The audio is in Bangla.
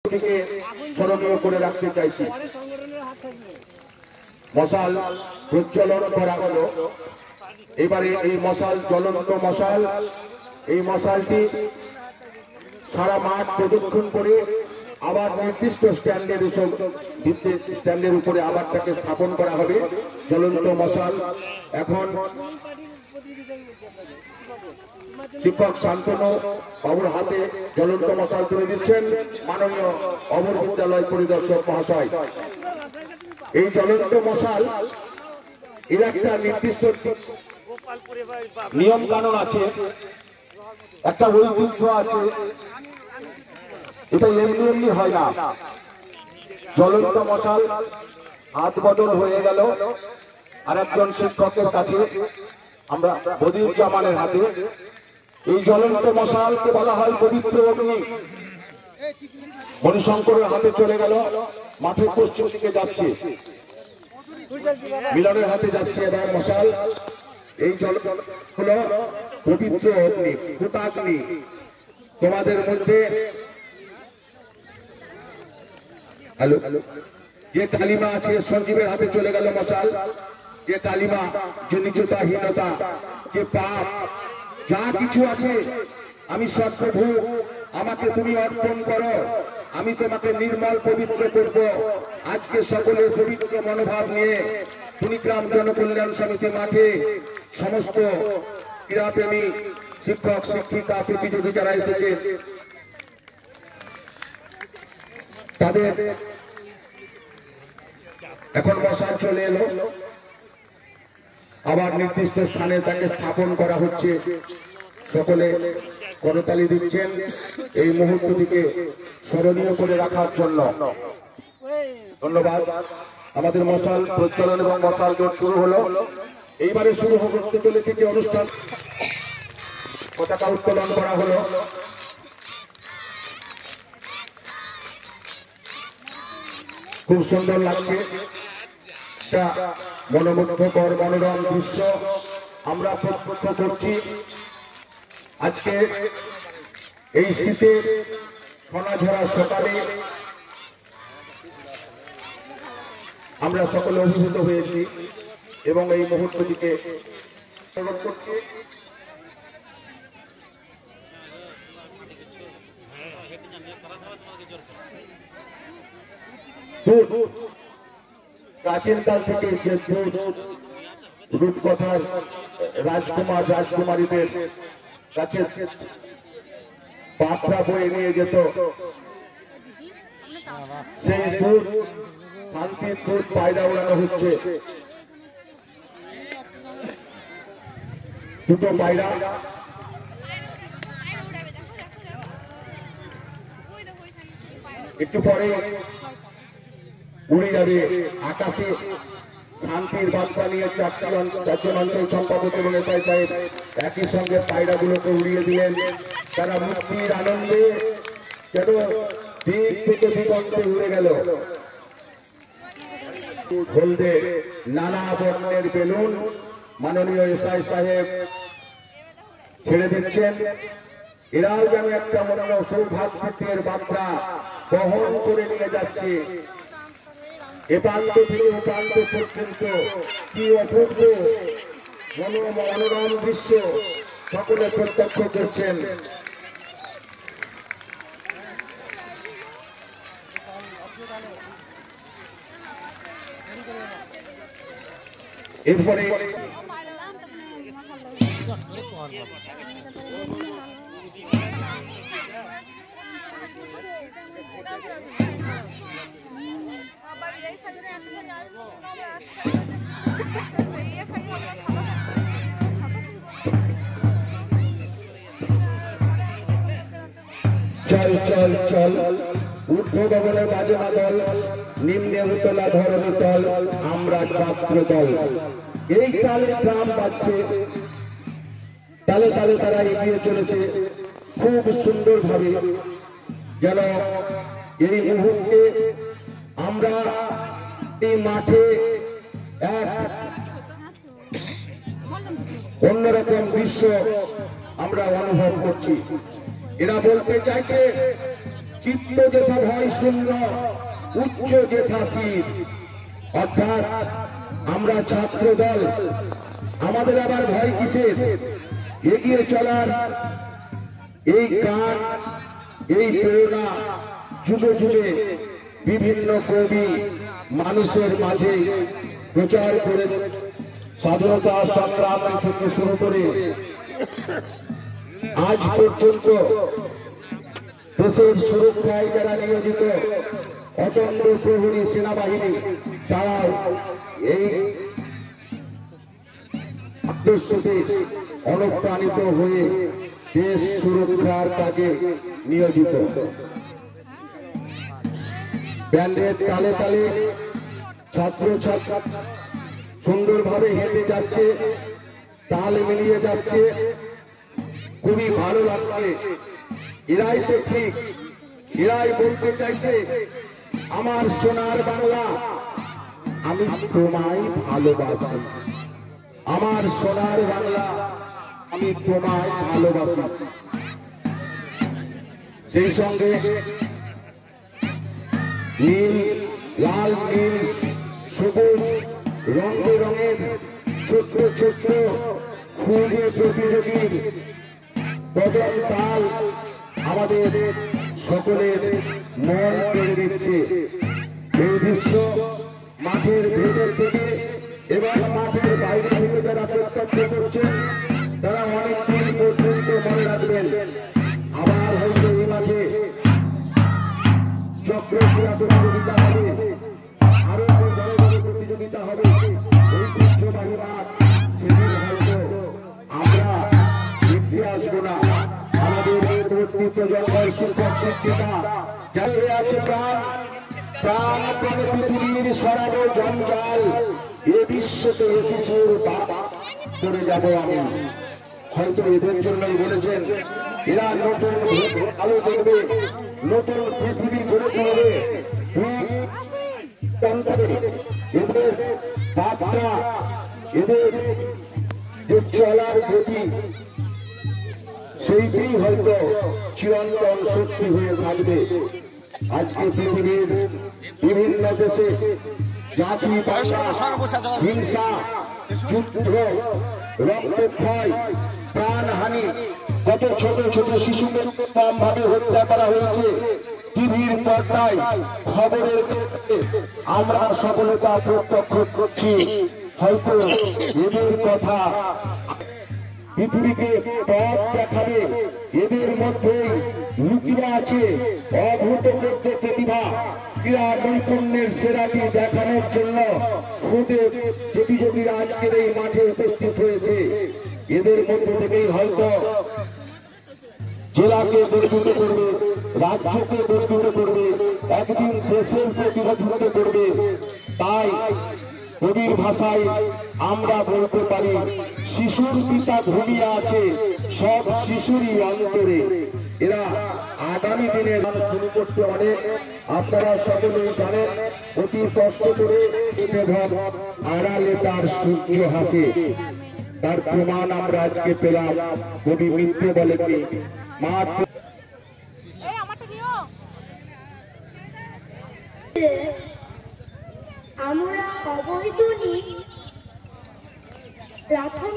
থেকে স্মরণীয় করে রাখতে চাইছি। মশাল প্রজ্বলন করা হলো। এবারে এই মশাল জ্বলন্ত মশাল, এই মশালটি সারা মাঠ প্রদক্ষিণ করে আবার নির্দিষ্ট স্ট্যান্ডের উপরে আবার তাকে স্থাপন করা হবে। জ্বলন্ত মশাল এখন শিক্ষক শান্তনু বাবুর হাতে জ্বলন্ত মশাল তুলে দিচ্ছেন মাননীয় অমর বিদ্যালয় পরিদর্শক মহাশয়। এই জ্বলন্ত মশাল এর একটা নির্দিষ্ট নিয়ম কানুন আছে, একটা ঐতিহ্য আছে। এটা এমনি এমনি হয় না। জ্বলন্ত মশাল হাত বদল হয়ে গেল আর একজন শিক্ষকের কাছে, আমরা বদিউজ্জামানের হাতে। এই জ্বলন্ত মশালকে বলা হয় পবিত্র অগ্নি। মণিশঙ্করের হাতে চলে গেল, মাঠের পশ্চিম দিকে যাচ্ছে, মিলনের হাতে যাচ্ছে এবার মশাল। এই জল হলো পবিত্র অগ্নি, ভূতাগ্নি। তোমাদের মধ্যে যে কালিমা আছে, সঞ্জীবের হাতে চলে গেল মশাল। যে কালিমা, যে নিচতাহীনতা, যে পাপ, যা কিছু আছে, আমি সৎপ্রভু, আমাকে তুমি অর্পণ করো, আমি তোমাকে নির্মল পবিত্র করব। আজকে সকলের পবিত্র মনোভাব নিয়ে কুড়িগ্রাম জনকল্যাণ সমিতি মাঠে সমস্ত ক্রীড়াপ্রেমী শিক্ষক শিক্ষিকা প্রতিযোগী যারা এসেছে তাদের এখন মশাল চলে এলো, আবার নির্দিষ্ট স্থানে তাকে স্থাপন করা হচ্ছে। সকলে করতালি দিচ্ছেন এই মুহূর্তটিকে স্মরণীয় করে রাখার জন্য। ধন্যবাদ। আমাদের মশাল প্রজ্বলন এবং মশাল জোট শুরু হলো। এইবারে শুরু হতে চলেছে যে অনুষ্ঠান, পতাকা উত্তোলন করা হলো। খুব সুন্দর লাগছে, মনোমুগ্ধকর মনোরম দৃশ্য আমরা প্রত্যক্ষ করছি। আজকে এই শীতের সোনাঝরা সকালে আমরা সকলে অভিভূত হয়েছি এবং এই মুহূর্তটিকে স্বাগত করছি। প্রাচীনকাল থেকে যে রূপকথার রাজকুমার রাজকুমারীদের কাছে বার্তা বয়ে নিয়ে যেত, সেই দুধ, শান্তির দুধ পায়রা উড়ানো হচ্ছে। দুটো পায়রা একটু পরে উড়ে যাবে আকাশে। শান্তির বার্তা নিয়ে চারজন অঞ্চল সম্পাদক এবং এসআই সাহেব একই সঙ্গে পায়রাগুলোকে উড়িয়ে দিলেন। তারা মুক্তির আনন্দে যেন দিক থেকে দিগন্তে উড়ে গেল। হলদে নানা বর্ণের বেলুন মাননীয় এসআই সাহেব ছেড়ে দিচ্ছেন। এরাও যেন একটা মনে সৌভাগ্যের বার্তা বহন করে নিয়ে যাচ্ছে। এ প্রান্ত থেকে ও প্রান্ত পর্যন্ত কি অপূর্ব মনোরম দৃশ্য সকলে প্রত্যক্ষ করছেন। এরপরে চল চল চল, ঊর্ধ্ব গগনে বাজনা দল, নিম্নে উতলা ধরণী তল, আমরা ছাত্র দল। এই তালে গ্রাম বাজছে, তালে তালে তারা এগিয়ে চলেছে খুব সুন্দর ভাবে। যেন এই মুহূর্তে আমরা এই মাঠে এক অন্যরকম দৃশ্য আমরা অনুভব করছি। এরা বলতে চাইছে চিত্ত যেথা ভয় শূন্য, উচ্চ যেথা শির। অর্থাৎ আমরা ছাত্র দল, আমাদের আবার ভয় কিসের? এগিয়ে চলার এই গান, এই প্রেরণা যুগে যুগে বিভিন্ন কবি মানুষের মাঝে প্রচার করে স্বাধীনতা সংগ্রাম থেকে শুরু করে আজ পর্যন্ত দেশের সুরক্ষায় যারা নিয়োজিত অতন্দ্র প্রহরী সেনাবাহিনী, তারাও এই আদর্শতে অনুপ্রাণিত হয়ে দেশ সুরক্ষার কাজে নিয়োজিত। ব্যান্ডের তালে তালে ছাত্র ছাত্রী সুন্দরভাবে হেঁটে যাচ্ছে, তাল মিলিয়ে যাচ্ছে, খুবই ভালো লাগছে। এরাই তো ঠিক, এরাই বলতে চাইছে আমার সোনার বাংলা, আমি তোমায় ভালোবাসি। আমার সোনার বাংলা, আমি তোমায় ভালোবাসি। সেই সঙ্গে নীল, লাল, নীল, সবুজ রং বেরঙের ছোট্ট ছোট্ট খুবই প্রতিযোগীর বদল তাল আমাদের সকলের মন কেড়ে দিচ্ছে। এই দৃশ্য মাঠের ভেতর থেকে এবং মাঠের বাইরে থেকে যারা প্রত্যক্ষ করছেন, তারা অনেক দিন পর্যন্ত মনে রাখবেন। আবার হয়তো এই মাঠে চক্র ক্রীড়া প্রতিযোগিতা হবে, আরো বড় বড় প্রতিযোগিতা হবে। ঐতিহ্যবাহী মাঠ, সেদিন হয়তো আমরা ফিরে আসবো না। আমাদের পরবর্তী প্রজন্মের শিক্ষক শিক্ষিকা যাদের আছে প্রাণ, প্রাণ প্রাণে পৃথিবীর সরাবো জঞ্জাল, এ বিশ্বতে শিশুর বাবা করে যাব আমি। হয়তো এদের জন্যই বলেছেন, এরা নতুন আলো দেখবে, নতুন পৃথিবী গড়ে তুলবে। এদের বার্তা, এদের যে চলার গতি, সেইটাই হয়তো চিরন্তন শক্তি হয়ে থাকবে। আজকে পৃথিবীর বিভিন্ন দেশে জাতি, হিংসা, যুদ্ধ, রক্তক্ষয়, প্রাণহানি, কত ছোট ছোট শিশুদের কম ভাবে হত্যা করা হয়েছে। টিভির পর্দায়, খবরের আমরা সকলে তা প্রত্যক্ষ করছি। হয়তো এদের কথা পৃথিবীকে পথ দেখাবে। এদের মধ্যে লুকিয়ে আছে অভূতপূর্ব প্রতিভা। ক্রীড়া নৈপুণ্যের সেরাটি দেখানোর জন্য খুদে প্রতিযোগীরা আজকের এই মাঠে উপস্থিত হয়েছে। এদের মধ্যে থেকেই হয়তো জেলাকে গর্বিত করবে, রাজ্যকে গর্বিত করবে, একদিন দেশের প্রতিনিধিত্ব করবে। তাই কবির ভাষায় আমরা বলতে পারি, শিশুর পিতা ঘুমিয়ে আছে সব শিশুরই অন্তরে। এরা আগামী দিনে শুরু করতে অনেক, আপনারা সকলেই জানেন, অতি কষ্ট করে আড়ালে তার সূর্য হাসে। তার প্রমাণ আমরা আজকে পেলাম। কবি মিথ্যে বলেনি, মাঠ আমরা অবৈধ প্রাথমিক